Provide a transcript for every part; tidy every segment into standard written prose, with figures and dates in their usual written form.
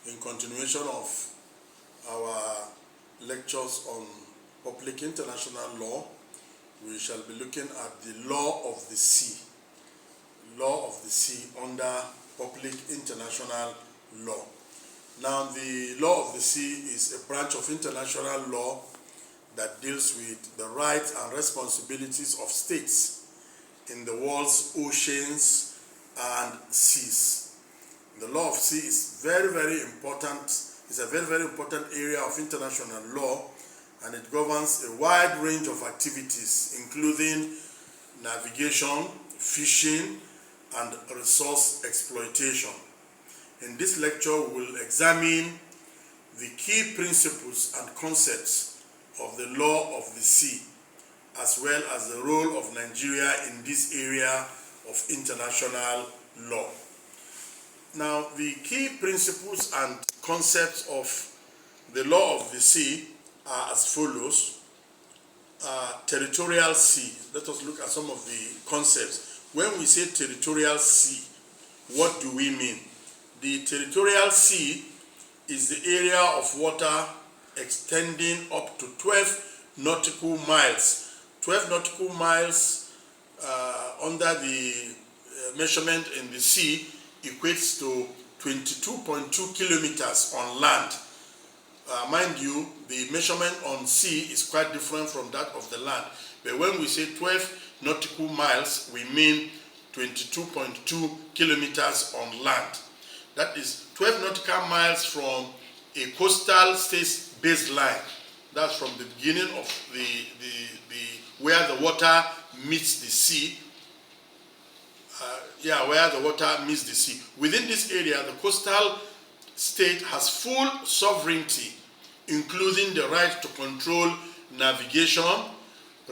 in continuation of our lectures on public international law, we shall be looking at the law of the sea. Law of the sea under public international law. Now, the law of the sea is a branch of international law that deals with the rights and responsibilities of states in the world's oceans and seas. The law of sea is very, very important. It's a very, very important area of international law, and it governs a wide range of activities, including navigation, fishing, and resource exploitation. In this lecture, we will examine the key principles and concepts of the law of the sea, as well as the role of Nigeria in this area of international law. Now, the key principles and concepts of the law of the sea are as follows. Territorial sea. Let us look at some of the concepts. When we say territorial sea, what do we mean? The territorial sea is the area of water extending up to 12 nautical miles. 12 nautical miles under the measurement in the sea equates to 22.2 kilometers on land. Mind you, the measurement on sea is quite different from that of the land. But when we say 12 nautical miles, we mean 22.2 kilometers on land. That is 12 nautical miles from a coastal state's baseline. That's from the beginning of where the water meets the sea. Where the water meets the sea. Within this area, the coastal state has full sovereignty, including the right to control navigation,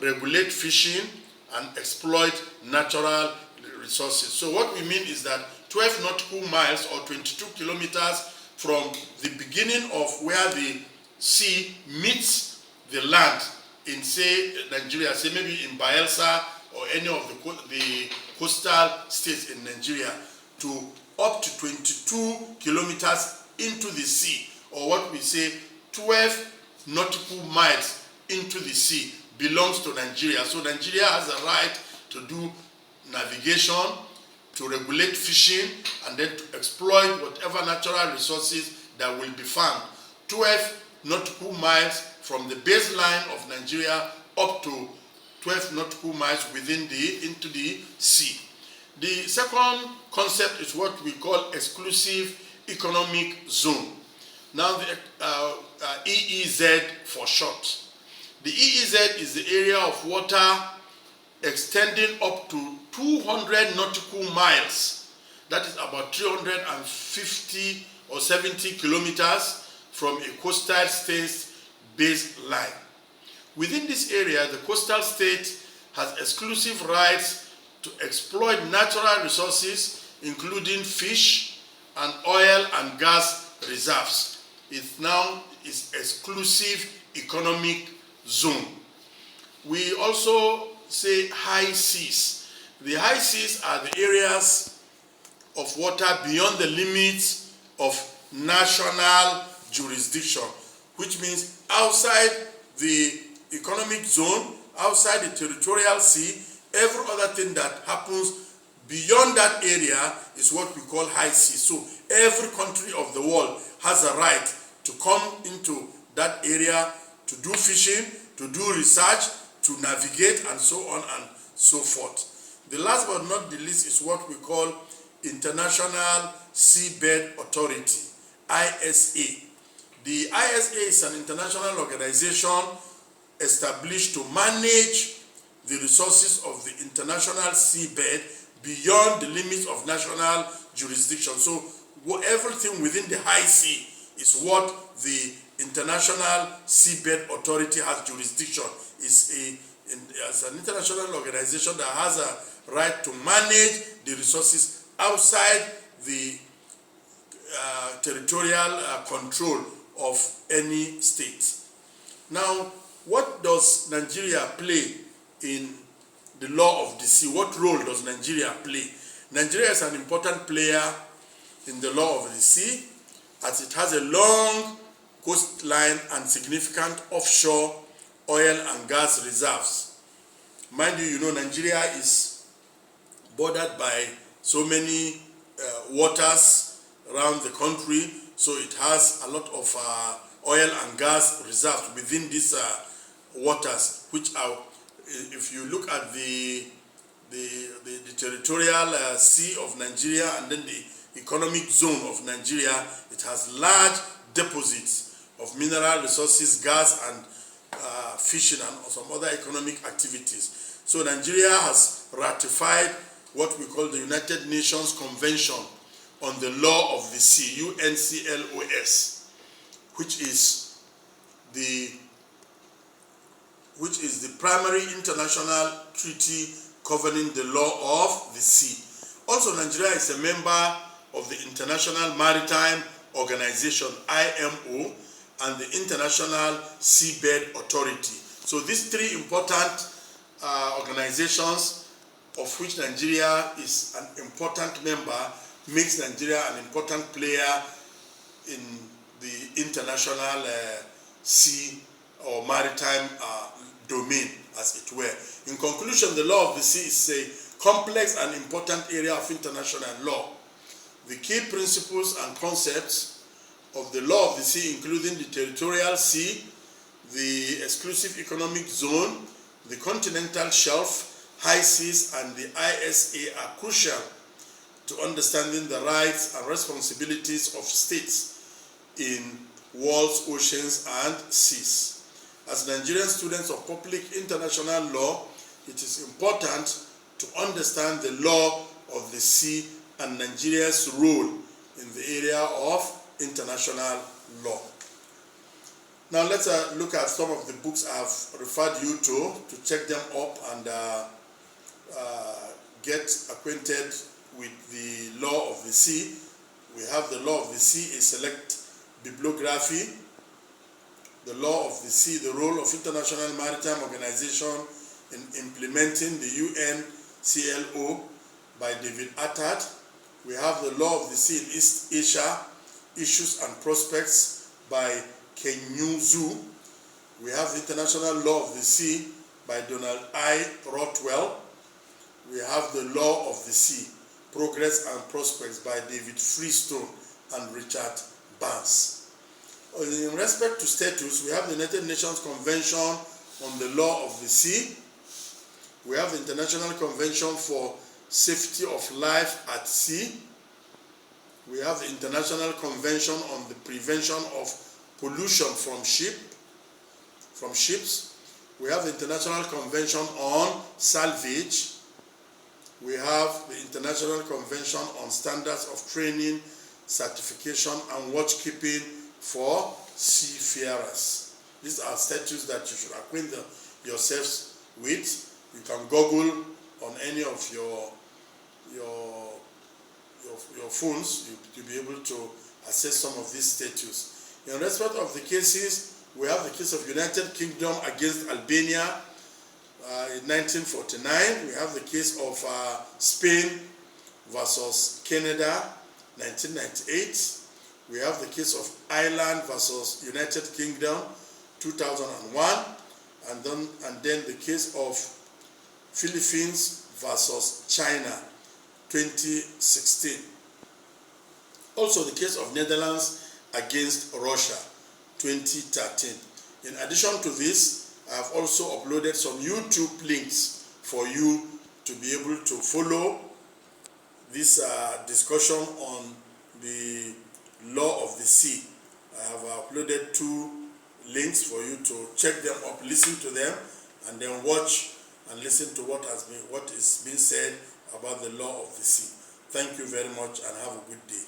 regulate fishing, and exploit natural resources. So what we mean is that 12 nautical miles or 22 kilometers from the beginning of where the sea meets the land in, say, Nigeria, say maybe in Bayelsa or any of the coastal states in Nigeria, to up to 22 kilometers into the sea, or what we say 12 nautical miles into the sea, belongs to Nigeria. So Nigeria has a right to do navigation, to regulate fishing, and then to exploit whatever natural resources that will be found. 12 nautical miles from the baseline of Nigeria up to 12 nautical miles into the sea. The second concept is what we call exclusive economic zone. Now, the EEZ for short. The EEZ is the area of water extending up to 200 nautical miles. That is about 350 or 70 kilometers from a coastal state's baseline. Within this area, the coastal state has exclusive rights to exploit natural resources, including fish and oil and gas reserves. It now is exclusive economic zone. We also say high seas. The high seas are the areas of water beyond the limits of national jurisdiction, which means outside the economic zone, outside the territorial sea, every other thing that happens beyond that area is what we call high sea. So every country of the world has a right to come into that area to do fishing, to do research, to navigate, and so on and so forth. The last but not the least is what we call International Seabed Authority, ISA. The ISA is an international organization established to manage the resources of the international seabed beyond the limits of national jurisdiction. So everything within the high sea is what the International Seabed Authority has jurisdiction. It's an international organization that has a right to manage the resources outside the territorial control of any state. Now, what does Nigeria play in the law of the sea? What role does Nigeria play? Nigeria is an important player in the law of the sea. as it has a long coastline and significant offshore oil and gas reserves. Mind you, Nigeria is bordered by so many waters around the country, so it has a lot of oil and gas reserves within these waters, which are, if you look at the territorial sea of Nigeria and then the economic zone of Nigeria, it has large deposits of mineral resources, gas, and fishing and some other economic activities. So Nigeria has ratified what we call the United Nations Convention on the Law of the Sea, UNCLOS, which is the primary international treaty governing the law of the sea. Also, Nigeria is a member of the International Maritime Organization, IMO, and the International Seabed Authority. So these three important organizations, of which Nigeria is an important member, makes Nigeria an important player in the international sea or maritime domain, as it were. In conclusion, the law of the sea is a complex and important area of international law. The key principles and concepts of the law of the sea, including the territorial sea, the exclusive economic zone, the continental shelf, high seas, and the ISA, are crucial to understanding the rights and responsibilities of states in world's oceans and seas. As Nigerian students of public international law, it is important to understand the law of the sea and Nigeria's role in the area of international law. Now let's look at some of the books I've referred you to check them up and get acquainted with the law of the sea. We have the law of the sea, a select bibliography. The law of the sea, the role of International Maritime Organization in implementing the UNCLO by David Attard. We have the law of the sea in East Asia, issues and prospects by Kenyu Zhu. We have the International Law of the Sea by Donald I. Rothwell. We have the Law of the Sea, Progress and Prospects by David Freestone and Richard Barnes. In respect to status, we have the United Nations Convention on the Law of the Sea. We have the International Convention for Safety of Life at Sea. We have the International Convention on the Prevention of Pollution from ships. We have the International Convention on Salvage. We have the International Convention on Standards of Training, Certification, and Watchkeeping for seafarers. These are statutes that you should acquaint yourselves with. You can Google on any of your phones to be able to assess some of these statutes. In respect of the cases, we have the case of United Kingdom against Albania in 1949. We have the case of Spain versus Canada, 1998. We have the case of Ireland versus United Kingdom, 2001, and then the case of Philippines versus China, 2016. Also the case of Netherlands against Russia, 2013. In addition to this, I have also uploaded some YouTube links for you to be able to follow this discussion on the law of the sea. I have uploaded 2 links for you to check them up, listen to them, and then watch and listen to what is being said about the law of the sea. Thank you very much and have a good day.